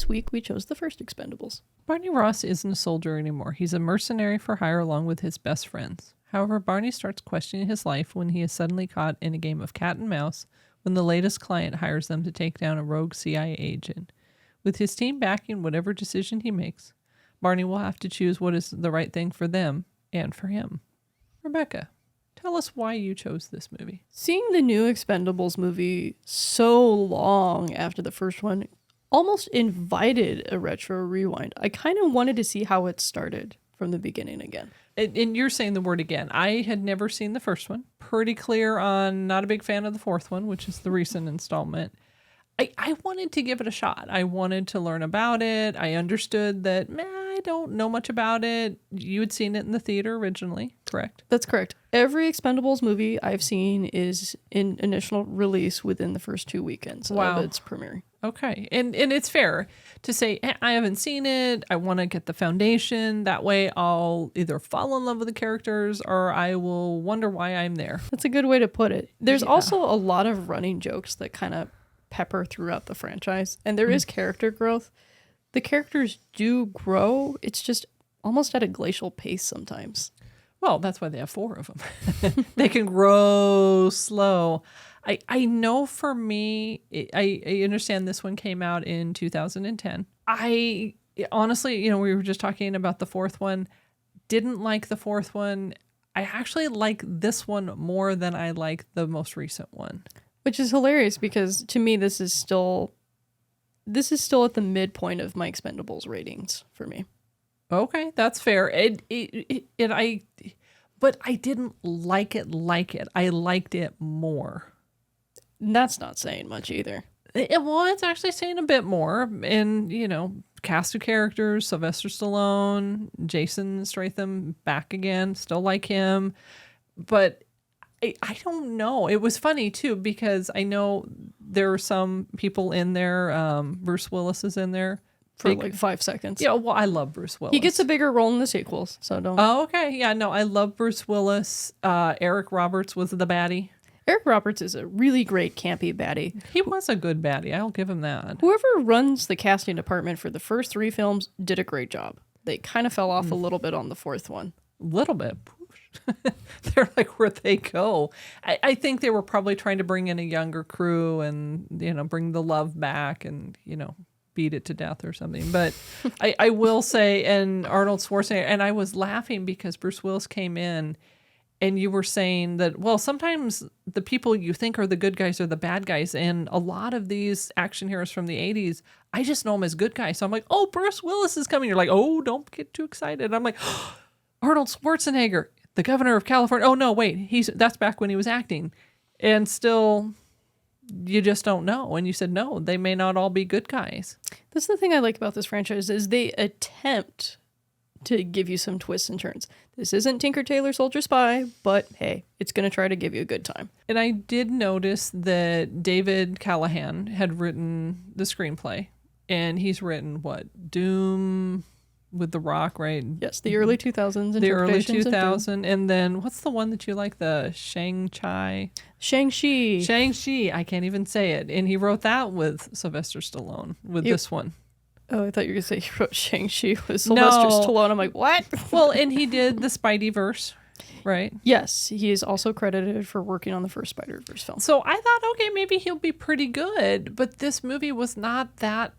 this week we chose the first Expendables. Barney Ross isn't a soldier anymore. He's a mercenary for hire along with his best friends. However, Barney starts questioning his life when he is suddenly caught in a game of cat and mouse when the latest client hires them to take down a rogue CIA agent. With his team backing whatever decision he makes, Barney will have to choose what is the right thing for them and for him. Rebecca, tell us why you chose this movie. Seeing the new Expendables movie so long after the first one almost invited a retro rewind. I kind of wanted to see how it started from the beginning again. And you're saying the word again. I had never seen the first one. Pretty clear on not a big fan of the fourth one, which is the recent installment. I wanted to give it a shot. I wanted to learn about it. I understood that, I don't know much about it. You had seen it in the theater originally, correct? That's correct. Every Expendables movie I've seen is in initial release within the first 2 weekends of its premiere. Okay. And it's fair to say, I haven't seen it. I want to get the foundation. That way I'll either fall in love with the characters or I will wonder why I'm there. That's a good way to put it. There's also a lot of running jokes that kind of pepper throughout the franchise, and there is character growth. The characters do grow. It's just almost at a glacial pace sometimes. Well, that's why they have 4 of them. They can grow slow. I know for me, I understand this one came out in 2010. I honestly, we were just talking about the fourth one. Didn't like the fourth one. I actually like this one more than I like the most recent one. Which is hilarious because to me, this is still at the midpoint of my Expendables ratings for me. Okay, that's fair. But I didn't like it. I liked it more. That's not saying much either. It's actually saying a bit more. And, cast of characters, Sylvester Stallone, Jason Statham back again, still like him. But I don't know. It was funny, too, because I know there are some people in there. Bruce Willis is in there. For like 5 seconds. Yeah, well, I love Bruce Willis. He gets a bigger role in the sequels, so don't... Oh, okay. Yeah, no, I love Bruce Willis. Eric Roberts was the baddie. Eric Roberts is a really great campy baddie. He was a good baddie. I'll give him that. Whoever runs the casting department for the first 3 films did a great job. They kind of fell off a little bit on the fourth one. Little bit. They're like, where'd they go? I think they were probably trying to bring in a younger crew and, bring the love back and, beat it to death or something. But I will say, and Arnold Schwarzenegger, and I was laughing because Bruce Willis came in and you were saying that, well, sometimes the people you think are the good guys are the bad guys. And a lot of these action heroes from the 80s, I just know them as good guys. So I'm like, oh, Bruce Willis is coming. You're like, oh, don't get too excited. I'm like, oh, Arnold Schwarzenegger, the governor of California. Oh, no, wait, that's back when he was acting. And still, you just don't know. And you said, no, they may not all be good guys. That's the thing I like about this franchise is they attempt to give you some twists and turns. This isn't Tinker Tailor Soldier Spy, but hey, it's going to try to give you a good time. And I did notice that David Callahan had written the screenplay. And he's written, Doom with The Rock, right? Yes, the early 2000s. The early 2000s. And then what's the one that you like? The Shang-Chi? Shang-Chi. I can't even say it. And he wrote that with Sylvester Stallone with this one. Oh, I thought you were going to say he wrote Shang-Chi with Sylvester Stallone. I'm like, what? Well, and he did the Spideyverse, right? Yes, he is also credited for working on the first Spider-Verse film. So I thought, okay, maybe he'll be pretty good. But this movie was not that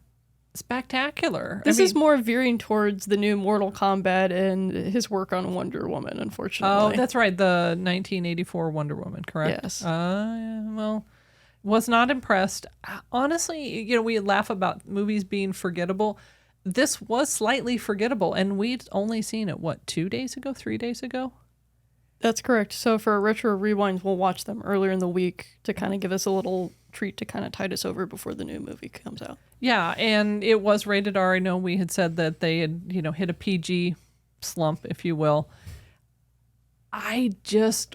spectacular. This is more veering towards the new Mortal Kombat and his work on Wonder Woman, unfortunately. Oh, that's right. The 1984 Wonder Woman, correct? Yes. Well, was not impressed. Honestly, we laugh about movies being forgettable. This was slightly forgettable, and we'd only seen it, 3 days ago? That's correct. So for a retro rewinds, we'll watch them earlier in the week to kind of give us a little treat to kind of tide us over before the new movie comes out. Yeah, and it was rated R. I know we had said that they had, hit a PG slump, if you will. I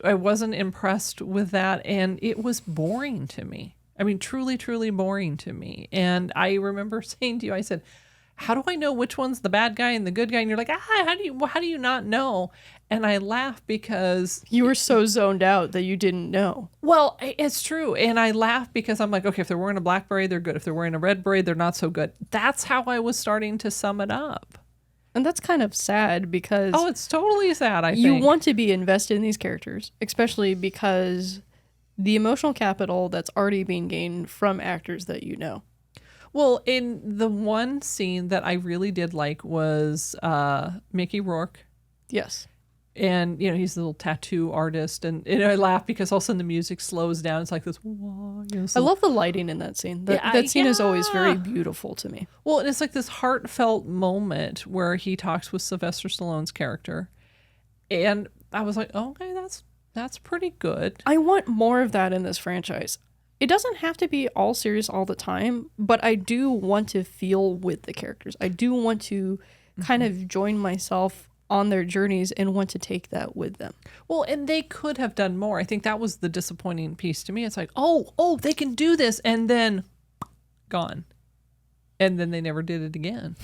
wasn't impressed with that, and it was boring to me. I mean, truly, truly boring to me. And I remember saying to you, I said, how do I know which one's the bad guy and the good guy? And you're like, how do you not know? And I laugh because You were so zoned out that you didn't know. well, it's true. And I laugh because I'm like, okay, if they're wearing a black beret, they're good. If they're wearing a red beret, they're not so good. That's how I was starting to sum it up. And that's kind of sad because Oh, it's totally sad, I think. you want to be invested in these characters, especially because the emotional capital that's already being gained from actors that you know. Well, in the one scene that I really did like was Mickey Rourke. Yes. And, he's a little tattoo artist. And I laugh because all of a sudden the music slows down. It's like this, whoa, I love the lighting in that scene. That scene is always very beautiful to me. Well, and it's like this heartfelt moment where he talks with Sylvester Stallone's character. And I was like, okay, that's pretty good. I want more of that in this franchise. It doesn't have to be all serious all the time, but I do want to feel with the characters. I do want to kind of join myself on their journeys and want to take that with them. Well, and they could have done more. I think that was the disappointing piece to me. It's like, oh, they can do this, and then gone. And then they never did it again.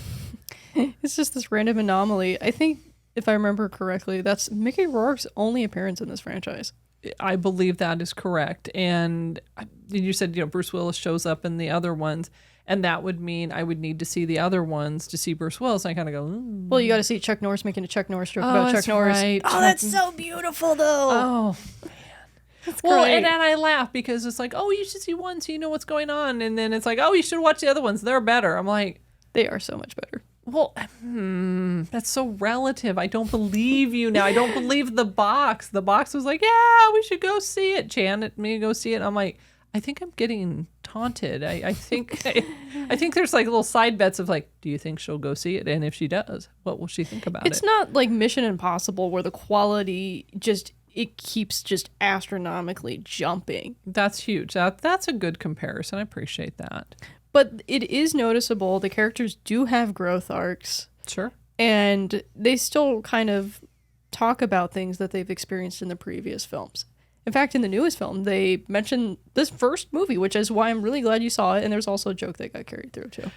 It's just this random anomaly. I think, if I remember correctly, that's Mickey Rourke's only appearance in this franchise. I believe that is correct. And you said, Bruce Willis shows up in the other ones, and that would mean I would need to see the other ones to see Bruce Willis. And I kind of go, ooh. Well, you got to see Chuck Norris making a Chuck Norris joke about Chuck Norris. Right. Oh, that's so beautiful, though. Oh, man. That's well, great. and then I laugh because it's like, oh, you should see one so you know what's going on. And then it's like, oh, you should watch the other ones. They're better. I'm like, they are so much better. Well, that's so relative. I don't believe you now. I don't believe the box. The box was like, yeah, we should go see it. Janet, me go see it. I'm like, I think I'm getting taunted. I think I think there's like little side bets of like, do you think she'll go see it? And if she does, what will she think about it? It's not like Mission Impossible where the quality it keeps just astronomically jumping. That's huge. That's a good comparison. I appreciate that. But it is noticeable. The characters do have growth arcs. Sure. And they still kind of talk about things that they've experienced in the previous films. In fact, in the newest film, they mentioned this first movie, which is why I'm really glad you saw it. And there's also a joke that got carried through, too.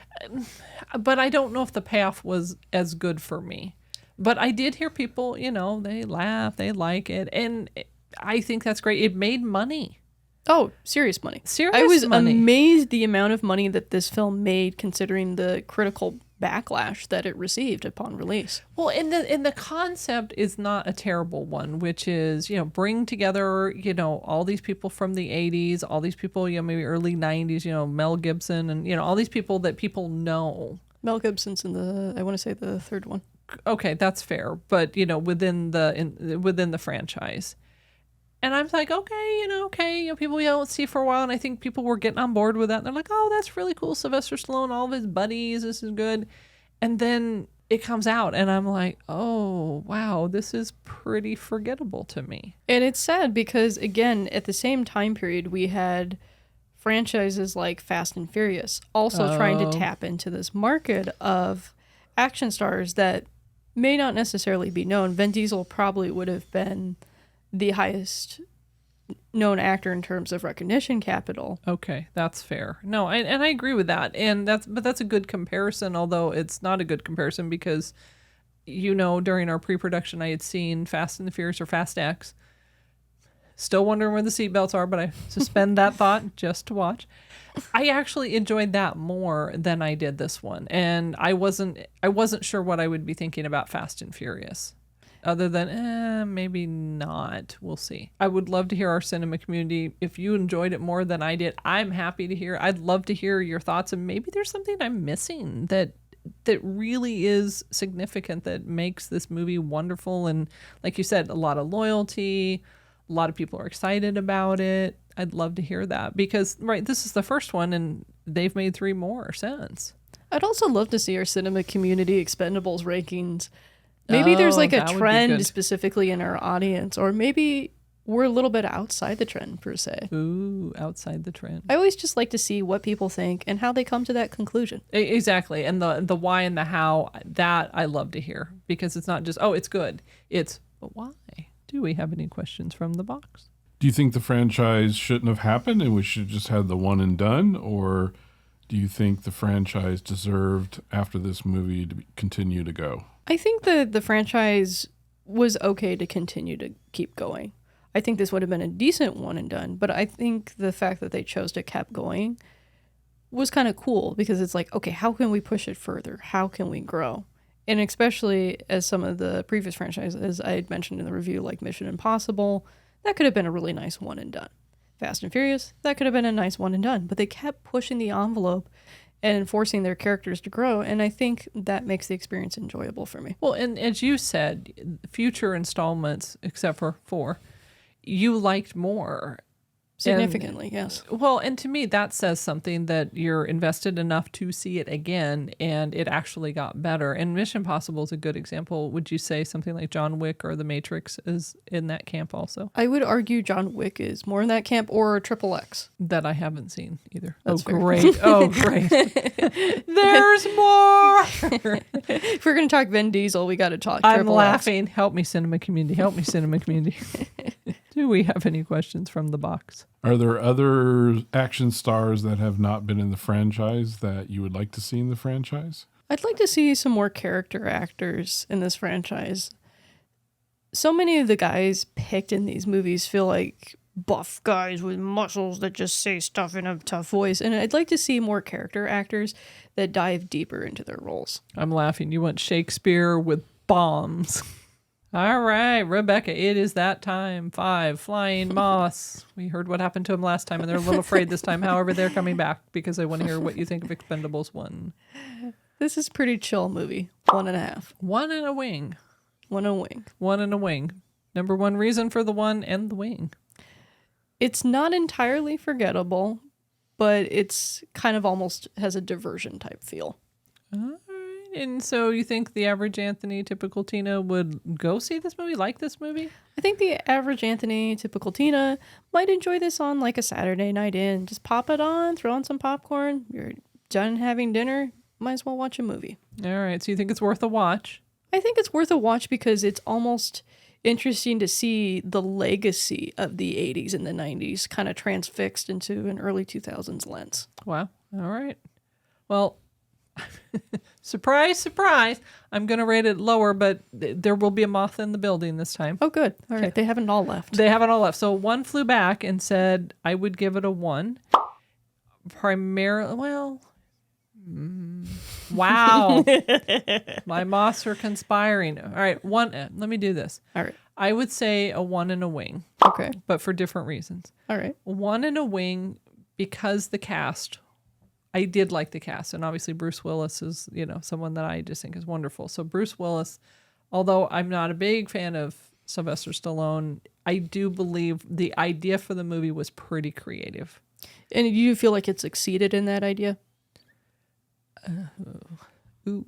But I don't know if the payoff was as good for me. But I did hear people, they laugh, they like it. And I think that's great. It made money. Oh, serious money. Serious I was money. amazed the amount of money that this film made considering the critical backlash that it received upon release. Well, and the concept is not a terrible one, which is, bring together, all these people from the 80s, all these people, maybe early 90s, Mel Gibson and, all these people that people know. Mel Gibson's in I want to say the third one. Okay, that's fair. But, within the franchise. And I'm like, okay, people we don't see for a while. And I think people were getting on board with that. And they're like, oh, that's really cool. Sylvester Stallone, all of his buddies, this is good. And then it comes out and I'm like, oh, wow, this is pretty forgettable to me. And it's sad because, again, at the same time period, we had franchises like Fast and Furious also trying to tap into this market of action stars that may not necessarily be known. Vin Diesel probably would have been the highest known actor in terms of recognition capital. Okay, that's fair. No, and I agree with that. But that's a good comparison, although it's not a good comparison because, during our pre-production, I had seen Fast and the Furious or Fast X. Still wondering where the seatbelts are, but I suspend that thought just to watch. I actually enjoyed that more than I did this one, and I wasn't sure what I would be thinking about Fast and Furious. Other than, maybe not. We'll see. I would love to hear our cinema community. If you enjoyed it more than I did, I'm happy to hear. I'd love to hear your thoughts. And maybe there's something I'm missing that really is significant that makes this movie wonderful. And like you said, a lot of loyalty. A lot of people are excited about it. I'd love to hear that because, right, this is the first one and they've made 3 more since. I'd also love to see our cinema community Expendables rankings. Maybe there's like a trend specifically in our audience, or maybe we're a little bit outside the trend per se. Ooh, outside the trend. I always just like to see what people think and how they come to that conclusion. Exactly. And the why and the how, that I love to hear because it's not just, oh, it's good. It's, but why? Do we have any questions from the box? Do you think the franchise shouldn't have happened and we should just have the one and done? Or do you think the franchise deserved after this movie to continue to go? I think the franchise was okay to continue to keep going. I think this would have been a decent one and done, but I think the fact that they chose to keep going was kind of cool because it's like, okay, how can we push it further? How can we grow? And especially as some of the previous franchises I had mentioned in the review, like Mission Impossible, that could have been a really nice one and done. Fast and Furious, that could have been a nice one and done. But they kept pushing the envelope and forcing their characters to grow. And I think that makes the experience enjoyable for me. Well, and as you said, future installments, except for 4, you liked more. Significantly, yes. Well, and to me, that says something that you're invested enough to see it again, and it actually got better. And Mission Impossible is a good example. Would you say something like John Wick or The Matrix is in that camp also? I would argue John Wick is more in that camp, or Triple X. That I haven't seen either. That's fair. Great. Oh, great. There's more. If we're going to talk Vin Diesel, we got to talk I'm Triple laughing. Help me, cinema community. Help me, cinema community. Do we have any questions from the box? Are there other action stars that have not been in the franchise that you would like to see in the franchise? I'd like to see some more character actors in this franchise. So many of the guys picked in these movies feel like buff guys with muscles that just say stuff in a tough voice. And I'd like to see more character actors that dive deeper into their roles. I'm laughing. You want Shakespeare with bombs. All right, Rebecca, it is that time. 5, Flying Moss. We heard what happened to him last time, and they're a little afraid this time. However, they're coming back because I want to hear what you think of Expendables 1. This is a pretty chill movie. 1.5. 1 and a wing. 1 and a wing. 1 and a wing. Number 1 reason for the 1 and the wing. It's not entirely forgettable, but it's kind of almost has a diversion type feel. All right. And so you think the average Anthony, typical Tina would go see this movie, like this movie? I think the average Anthony, typical Tina, might enjoy this on like a Saturday night in. Just pop it on, throw on some popcorn. You're done having dinner, might as well watch a movie. All right. So you think it's worth a watch? I think it's worth a watch because it's almost interesting to see the legacy of the 80s and the 90s kind of transfixed into an early 2000s lens. Wow. All right. Well, surprise, surprise. I'm going to rate it lower, but there will be a moth in the building this time. Oh, good. All right. They haven't all left. They haven't all left. So one flew back and said I would give it a 1. Primarily, well, wow. My moths are conspiring. All right. Let me do this. All right. I would say a 1 and a wing. Okay. But for different reasons. All right. 1 and a wing because the cast, I did like the cast. And obviously Bruce Willis is, someone that I just think is wonderful. So Bruce Willis, although I'm not a big fan of Sylvester Stallone, I do believe the idea for the movie was pretty creative. And do you feel like it succeeded in that idea? Ooh.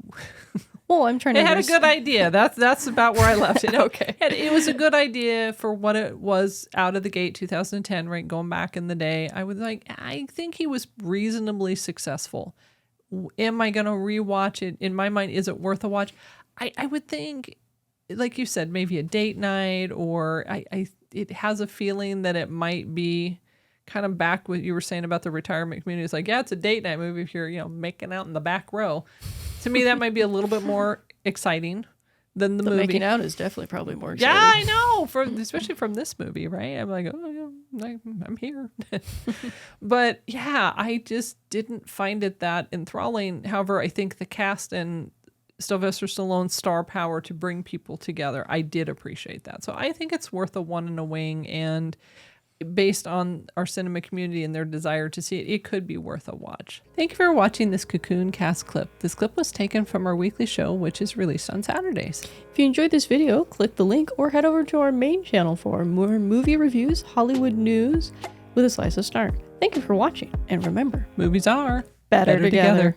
Well, I'm trying to. It had a good idea. That's about where I left it. Okay. It was a good idea for what it was out of the gate, 2010, right? Going back in the day, I think he was reasonably successful. Am I going to rewatch it? In my mind, is it worth a watch? I would think, like you said, maybe a date night, or it has a feeling that it might be kind of back what you were saying about the retirement community. It's like, yeah, it's a date night movie if you're, making out in the back row. To me, that might be a little bit more exciting than the movie. Making out is definitely probably more exciting. Yeah, I know. Especially from this movie, right? I'm like, oh, yeah, I'm here. But yeah, I just didn't find it that enthralling. However, I think the cast and Sylvester Stallone's star power to bring people together, I did appreciate that. So I think it's worth a 1 and a wing, and based on our cinema community and their desire to see it, it could be worth a watch. Thank you for watching this Cocoon Cast clip. This clip was taken from our weekly show, which is released on Saturdays. If you enjoyed this video, click the link or head over to our main channel for more movie reviews, Hollywood news with a slice of snark. Thank you for watching, and remember, Movies are better together.